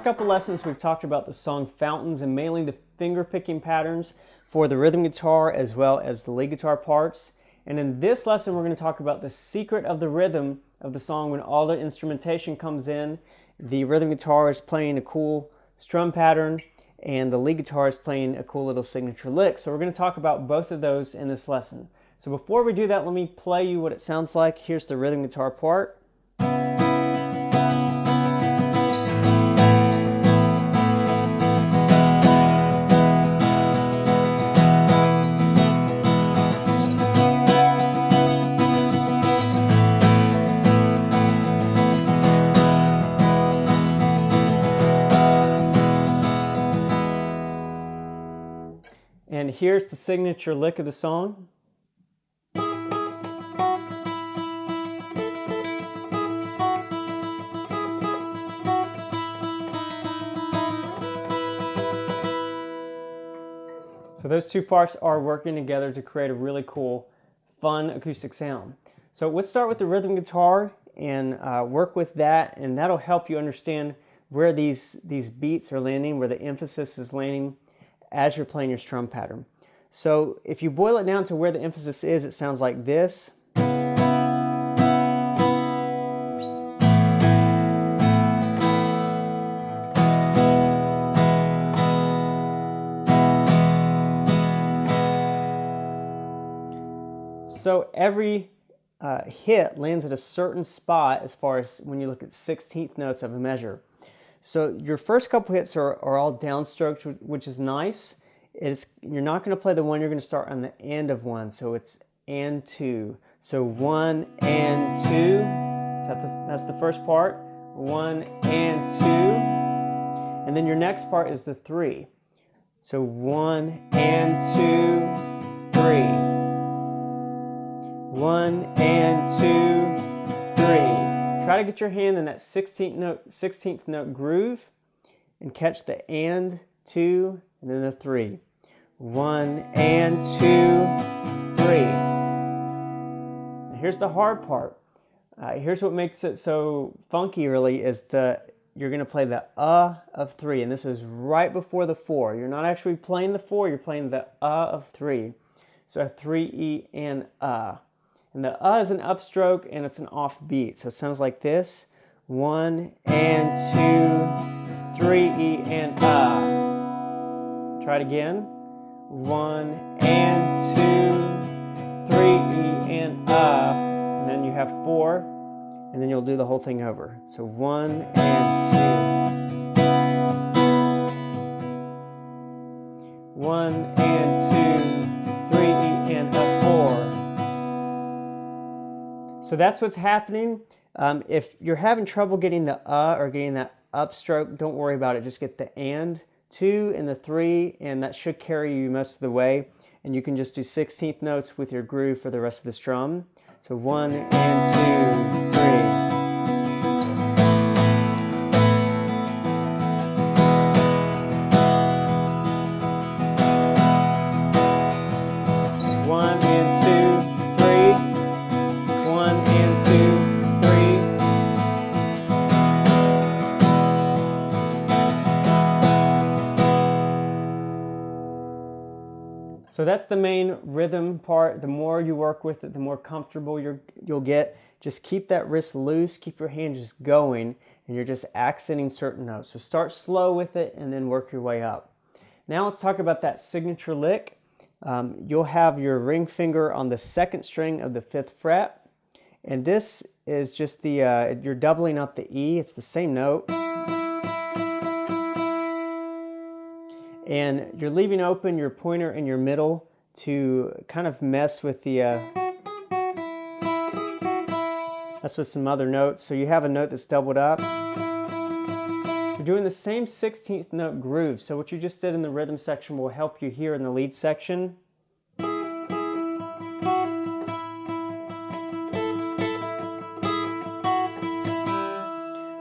couple lessons we've talked about the song Fountains and mainly the finger picking patterns for the rhythm guitar as well as the lead guitar parts. And in this lesson we're going to talk about the secret of the rhythm of the song when all the instrumentation comes in. The rhythm guitar is playing a cool strum pattern and the lead guitar is playing a cool little signature lick. So we're going to talk about both of those in this lesson. So before we do that, let me play you what it sounds like. Here's the rhythm guitar part. And here's the signature lick of the song. So those two parts are working together to create a really cool, fun acoustic sound. So let's start with the rhythm guitar and work with that, and that'll help you understand where these beats are landing, where the emphasis is landing as you're playing your strum pattern. So if you boil it down to where the emphasis is, it sounds like this. So every hit lands at a certain spot as far as when you look at 16th notes of a measure. So your first couple hits are all downstroked, which is nice. You're not going to play the one, you're going to start on the end of one. So it's and two. So 1 and 2. So that's the first part. 1 and 2. And then your next part is the 3. So 1 and 2, 3. 1 and 2, 3. Try to get your hand in that 16th note groove and catch the and 2 and then the 3. 1 and 2, 3. Now here's the hard part. Here's what makes it so funky really is you're going to play the of 3, and this is right before the 4. You're not actually playing the 4, you're playing the of 3. So 3E and And the is an upstroke and it's an offbeat. So it sounds like this. 1 and 2, 3E and Try it again. 1 and 2, 3E and And then you have 4. And then you'll do the whole thing over. So 1 and 2. 1 and 2, 3E and 4. So that's what's happening. If you're having trouble getting the or getting that upstroke, don't worry about it. Just get the and 2 and the 3, and that should carry you most of the way. And you can just do 16th notes with your groove for the rest of the strum. So 1 and 2, 3. So that's the main rhythm part. The more you work with it, the more comfortable you'll get. Just keep that wrist loose, keep your hand just going, and you're just accenting certain notes. So start slow with it and then work your way up. Now let's talk about that signature lick. You'll have your ring finger on the 2nd string of the 5th fret. And this is just you're doubling up the E. It's the same note. And you're leaving open your pointer and your middle to kind of mess with some other notes. So you have a note that's doubled up. You're doing the same 16th note groove. So what you just did in the rhythm section will help you here in the lead section.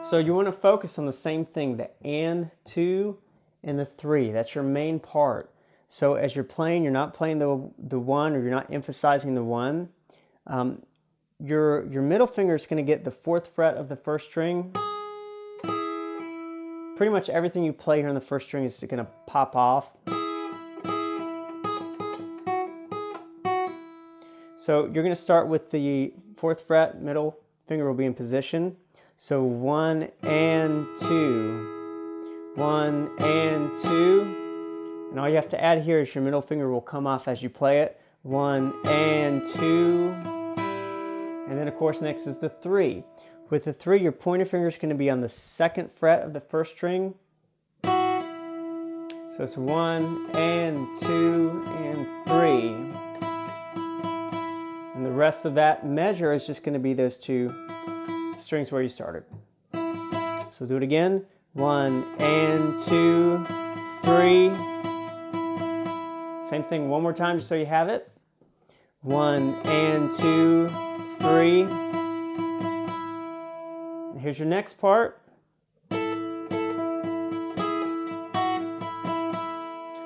So you want to focus on the same thing, the and 2 and the 3. That's your main part. So as you're playing, you're not playing the 1, or you're not emphasizing the 1. Your middle finger is going to get the 4th fret of the 1st string. pretty much everything you play here on the first string is going to pop off. So you're going to start with the 4th fret, middle finger will be in position. So 1 and 2, 1 and 2, and all you have to add here is your middle finger will come off as you play it. 1 and 2, and then of course next is the 3. With the 3, your pointer finger is going to be on the 2nd fret of the first string. So it's 1 and 2 and 3. And the rest of that measure is just going to be those 2 strings where you started. So do it again. 1 and 2, 3. Same thing one more time just so you have it. 1 and 2, 3. And here's your next part.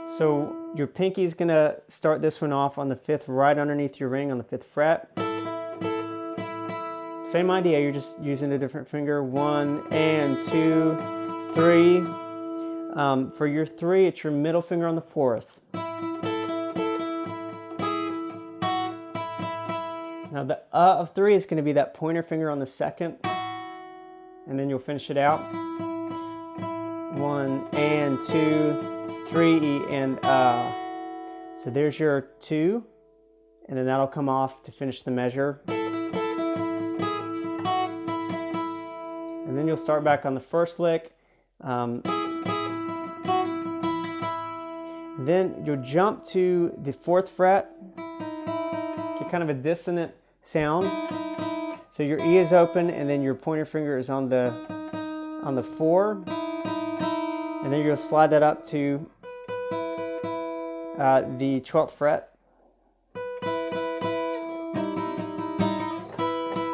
So your pinky is going to start this one off on the 5th, right underneath your ring on the 5th fret. Same idea, you're just using a different finger. 1 and 2, 3. For your 3, it's your middle finger on the 4th. Now the of 3 is going to be that pointer finger on the 2nd, and then you'll finish it out. 1 and 2, 3 and So there's your 2, and then that'll come off to finish the measure. And then you'll start back on the first lick. Then you'll jump to the 4th fret. Get kind of a dissonant sound. So your E is open, and then your pointer finger is on the 4, and then you'll slide that up to the 12th fret.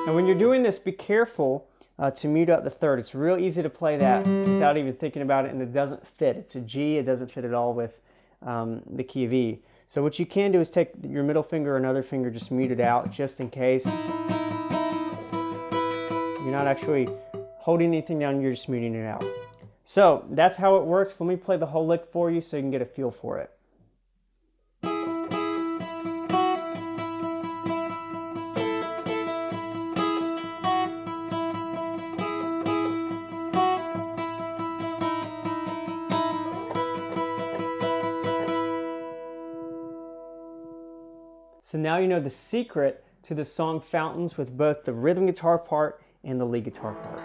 And when you're doing this, be careful to mute out the 3rd. It's real easy to play that without even thinking about it, and it doesn't fit. It's a G, it doesn't fit at all with the key of E. So what you can do is take your middle finger or another finger, just mute it out just in case. You're not actually holding anything down, you're just muting it out. So that's how it works. Let me play the whole lick for you so you can get a feel for it. So now you know the secret to the song Fountains with both the rhythm guitar part and the lead guitar part.